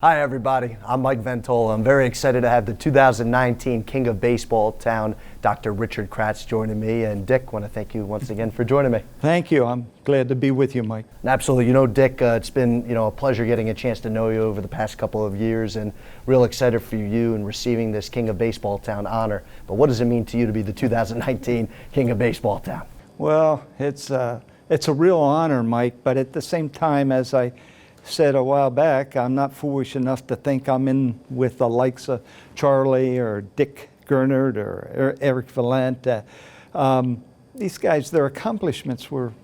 Hi everybody, I'm Mike Ventola. I'm very excited to have the 2019 King of Baseballtown, Dr. Richard Kratz, joining me. And Dick, I want to thank you once again for joining me. Thank you. I'm glad to be with you, Mike. Absolutely. You know, Dick, it's been a pleasure getting a chance to know you over the past couple of years, and real excited for you and receiving this King of Baseballtown honor. But what does it mean to you to be the 2019 King of Baseballtown? Well, it's a real honor, Mike, but at the same time, as I said a while back, I'm not foolish enough to think I'm in with the likes of Charlie or Dick Gernert or Eric Valent. These guys, their accomplishments were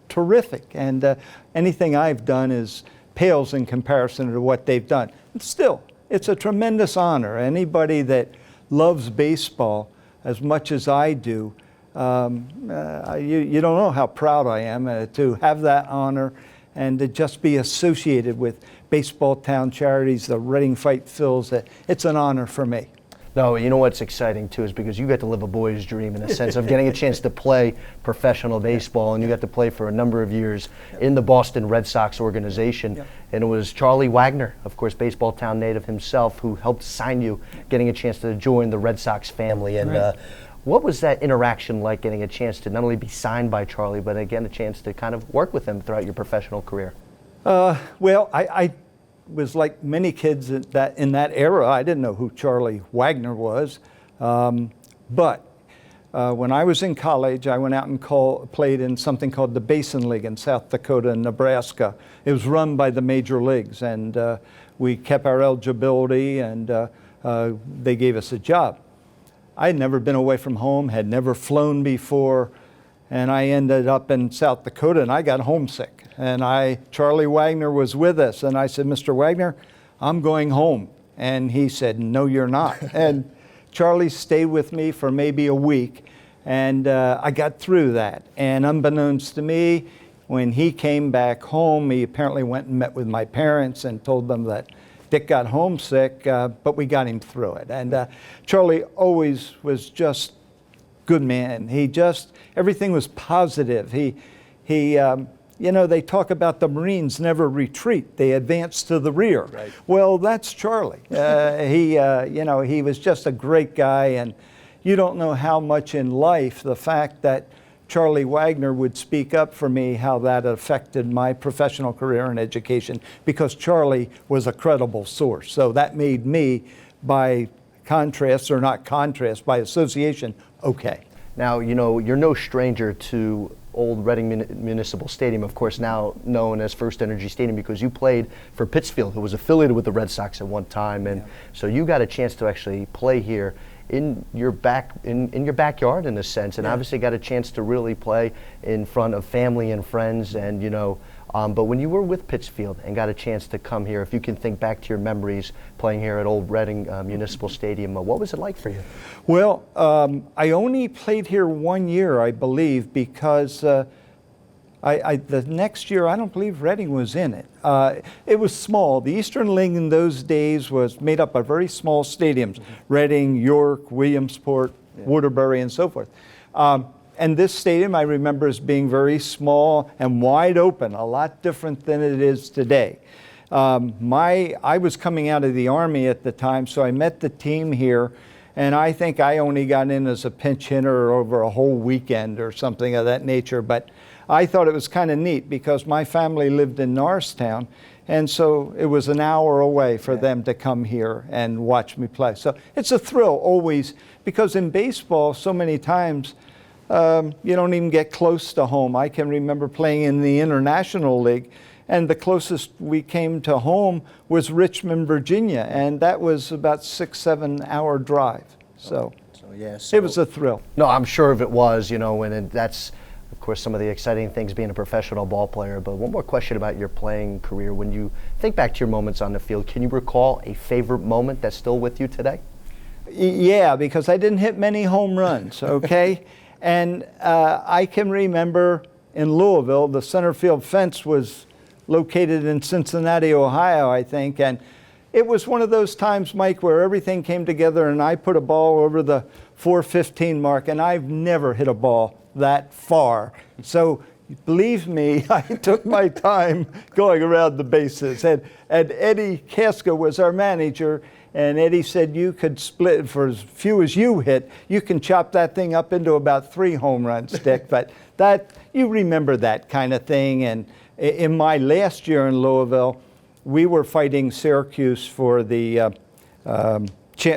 terrific, and anything I've done pales in comparison to what they've done. And still, it's a tremendous honor. Anybody that loves baseball as much as I do, you don't know how proud I am to have that honor and to just be associated with Baseballtown charities, the Reading Fight Phils. It's an honor for me. No, you know what's exciting too is because you get to live a boy's dream in a sense of getting a chance to play professional baseball, and you got to play for a number of years in the Boston Red Sox organization. And it was Charlie Wagner, of course, Baseballtown native himself, who helped sign you, getting a chance to join the Red Sox family. And what was that interaction like, getting a chance to not only be signed by Charlie, but again a chance to kind of work with him throughout your professional career? Well, I was like many kids in that era. I didn't know who Charlie Wagner was, but when I was in college, I went out and played in something called the Basin League in South Dakota and Nebraska. It was run by the major leagues, and we kept our eligibility, and they gave us a job. I had never been away from home, had never flown before, and I ended up in South Dakota, and I got homesick. And Charlie Wagner was with us, and I said, "Mr. Wagner, I'm going home." And he said, "No, you're not." And Charlie stayed with me for maybe a week, and I got through that. And unbeknownst to me, when he came back home, he apparently went and met with my parents and told them that Dick got homesick, but we got him through it. And Charlie always was just good man. Everything was positive. They talk about the Marines never retreat; they advance to the rear. Right. Well, that's Charlie. He was just a great guy, and you don't know how much in life the fact that Charlie Wagner would speak up for me, how that affected my professional career and education, because Charlie was a credible source. So that made me, by contrast, or not contrast, by association, okay. Now, you're no stranger to old Reading Municipal Stadium, of course, now known as First Energy Stadium, because you played for Pittsfield, who was affiliated with the Red Sox at one time, and so you got a chance to actually play here in your backyard in a sense, and obviously got a chance to really play in front of family and friends, and but when you were with Pittsfield and got a chance to come here, if you can think back to your memories playing here at old Reading Municipal Stadium, what was it like for you? Well, I only played here 1 year, I believe, because the next year, I don't believe Reading was in it. It was small. The Eastern League in those days was made up of very small stadiums: Reading, York, Williamsport, Waterbury, and so forth. And this stadium I remember as being very small and wide open, a lot different than it is today. I was coming out of the Army at the time, so I met the team here, and I think I only got in as a pinch hitter over a whole weekend or something of that nature. But I thought it was kind of neat because my family lived in Norristown, and so it was an hour away for them to come here and watch me play. So it's a thrill always, because in baseball so many times you don't even get close to home. I can remember playing in the International League, and the closest we came to home was Richmond, Virginia, and that was about 6-7 hour drive. So it was a thrill. No, I'm sure if it was, and that's, of course, some of the exciting things being a professional ball player. But one more question about your playing career. When you think back to your moments on the field, can you recall a favorite moment that's still with you today? Yeah, because I didn't hit many home runs, okay? And I can remember in Louisville, the center field fence was located in Cincinnati, Ohio, I think. And it was one of those times, Mike, where everything came together and I put a ball over the 415 mark, and I've never hit a ball that far. So believe me, I took my time going around the bases. And Eddie Casca was our manager, and Eddie said you could split, for as few as you hit, you can chop that thing up into about 3 home runs, Dick. But that, you remember that kind of thing. And in my last year in Louisville, we were fighting Syracuse for the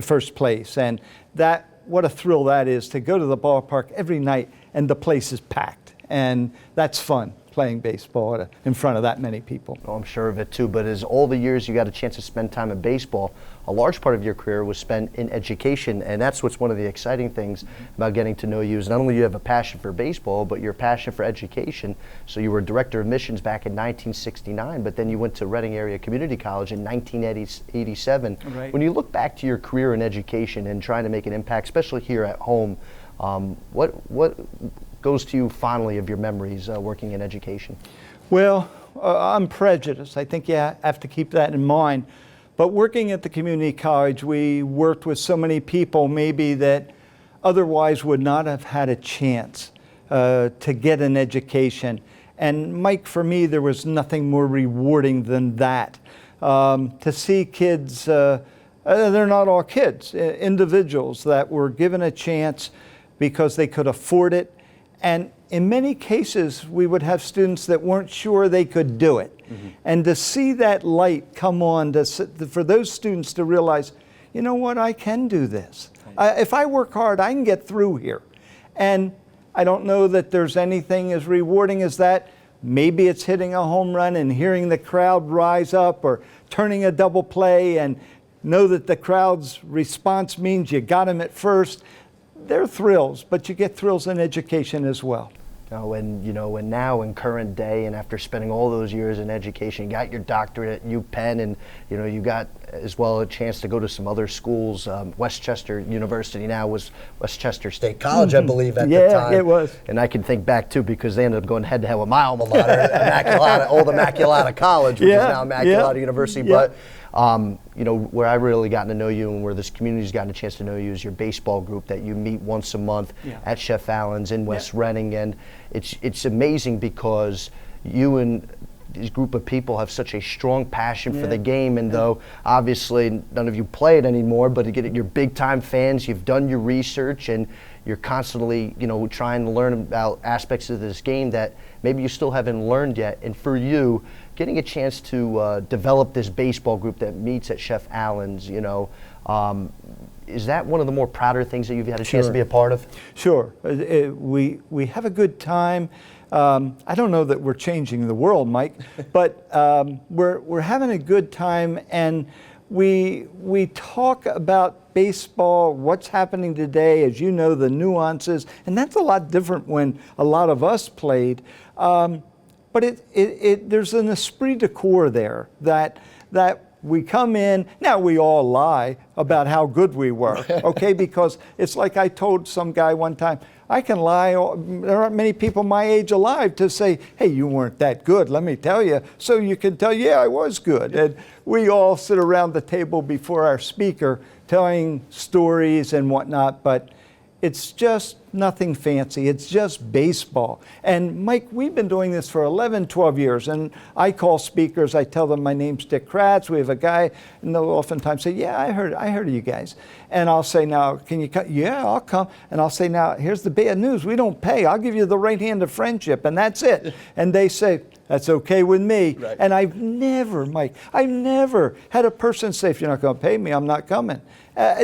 first place. And that, what a thrill that is, to go to the ballpark every night and the place is packed. And that's fun, playing baseball in front of that many people. Oh, I'm sure of it too, but as all the years you got a chance to spend time in baseball, a large part of your career was spent in education, and that's what's one of the exciting things about getting to know you, is not only you have a passion for baseball, but your passion for education. So you were director of missions back in 1969, but then you went to Reading Area Community College in 1987. Right. When you look back to your career in education and trying to make an impact, especially here at home, what goes to you fondly of your memories working in education? Well, I'm prejudiced. I think you have to keep that in mind. But working at the community college, we worked with so many people maybe that otherwise would not have had a chance to get an education. And Mike, for me, there was nothing more rewarding than that. To see kids, they're not all kids, individuals that were given a chance because they could afford it. And in many cases, we would have students that weren't sure they could do it. Mm-hmm. And to see that light come on, for those students to realize, you know what, I can do this. If I work hard, I can get through here. And I don't know that there's anything as rewarding as that. Maybe it's hitting a home run and hearing the crowd rise up, or turning a double play and know that the crowd's response means you got them at first. They're thrills, but you get thrills in education as well. And now in current day, and after spending all those years in education, you got your doctorate at UPenn, and you got as well a chance to go to some other schools. Westchester University now was Westchester State College, I believe, at the time. Yeah, it was. And I can think back too, because they ended up going head to head with my alma mater, Old Immaculata College, which is now Immaculata University. Yeah. But where I really gotten to know you, and where this community's gotten a chance to know you, is your baseball group that you meet once a month at Chef Allen's in West Reading. And it's amazing because you and this group of people have such a strong passion for the game, and though obviously none of you play it anymore, but you're big time fans, you've done your research, and you're constantly trying to learn about aspects of this game that maybe you still haven't learned yet. And for you, getting a chance to develop this baseball group that meets at Chef Allen's, is that one of the more prouder things that you've had a chance to be a part of? Sure. We have a good time. I don't know that we're changing the world, Mike, but we're having a good time, and we talk about baseball, what's happening today, as you know, the nuances, and that's a lot different when a lot of us played. But there's an esprit de corps there that we come in. Now we all lie about how good we were, okay? Because it's like I told some guy one time, I can lie. There aren't many people my age alive to say, hey, you weren't that good, let me tell you. So you can tell, yeah, I was good. And we all sit around the table before our speaker telling stories and whatnot, but it's just nothing fancy. It's just baseball. And Mike, we've been doing this for 11, 12 years. And I call speakers, I tell them my name's Dick Kratz. We have a guy, and they'll oftentimes say, yeah, I heard of you guys. And I'll say, now, can you come? Yeah, I'll come. And I'll say, now, here's the bad news. We don't pay. I'll give you the right hand of friendship, and that's it. And they say, that's okay with me. Right. And I've never had a person say, if you're not going to pay me, I'm not coming.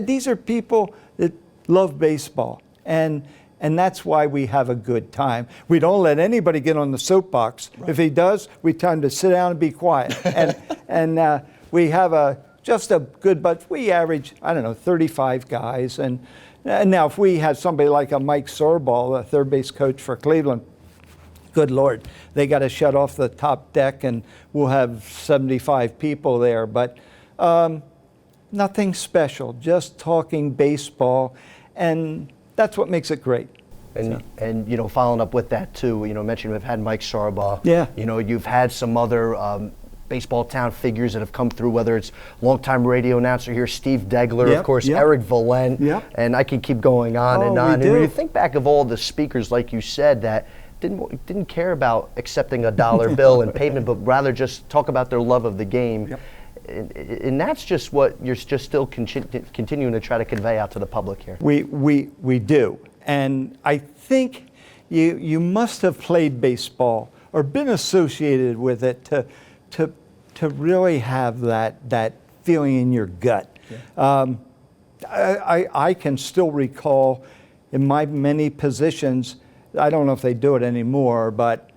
These are people that love baseball, and that's why we have a good time. We don't let anybody get on the soapbox. Right. If he does, we tell him to sit down and be quiet. And we have just a good, but we average, 35 guys. And now if we had somebody like a Mike Sorball, a third base coach for Cleveland, good Lord, they got to shut off the top deck, and we'll have 75 people there. But nothing special, just talking baseball. And that's what makes it great. And following up with that too, mentioned we've had Mike Sarbaugh. Yeah. You've had some other baseball town figures that have come through, whether it's longtime radio announcer here, Steve Degler, of course, Eric Valent, and I can keep going on and on. And when you think back of all the speakers, like you said, that didn't care about accepting a dollar bill and payment, but rather just talk about their love of the game. Yep. And that's just what you're just still continuing to try to convey out to the public here. We do. And I think you must have played baseball or been associated with it to really have that feeling in your gut. Yeah. I can still recall in my many positions, I don't know if they do it anymore, but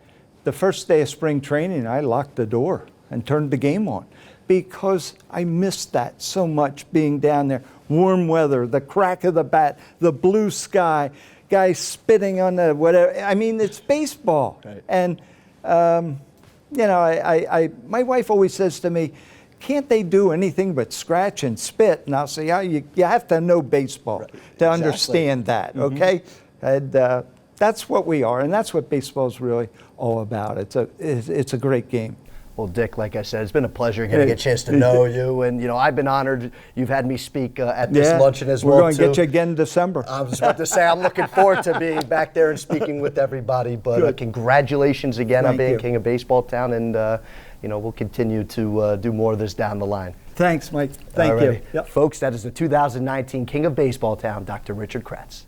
the first day of spring training, I locked the door and turned the game on because I missed that so much, being down there. Warm weather, the crack of the bat, the blue sky, guys spitting on the whatever. I mean, it's baseball. Right. And, you know, my wife always says to me, can't they do anything but scratch and spit? And I'll say, yeah, you have to know baseball to understand that, okay? And that's what we are, and that's what baseball is really all about. It's a great game. Well, Dick, like I said, it's been a pleasure getting a chance to know you, and I've been honored. You've had me speak at this luncheon as well. We're going to get you again in December. I was about to say I'm looking forward to being back there and speaking with everybody. But congratulations again on being King of Baseballtown, and we'll continue to do more of this down the line. Thanks, Mike. Thank you. Folks, that is the 2019 King of Baseballtown, Dr. Richard Kratz.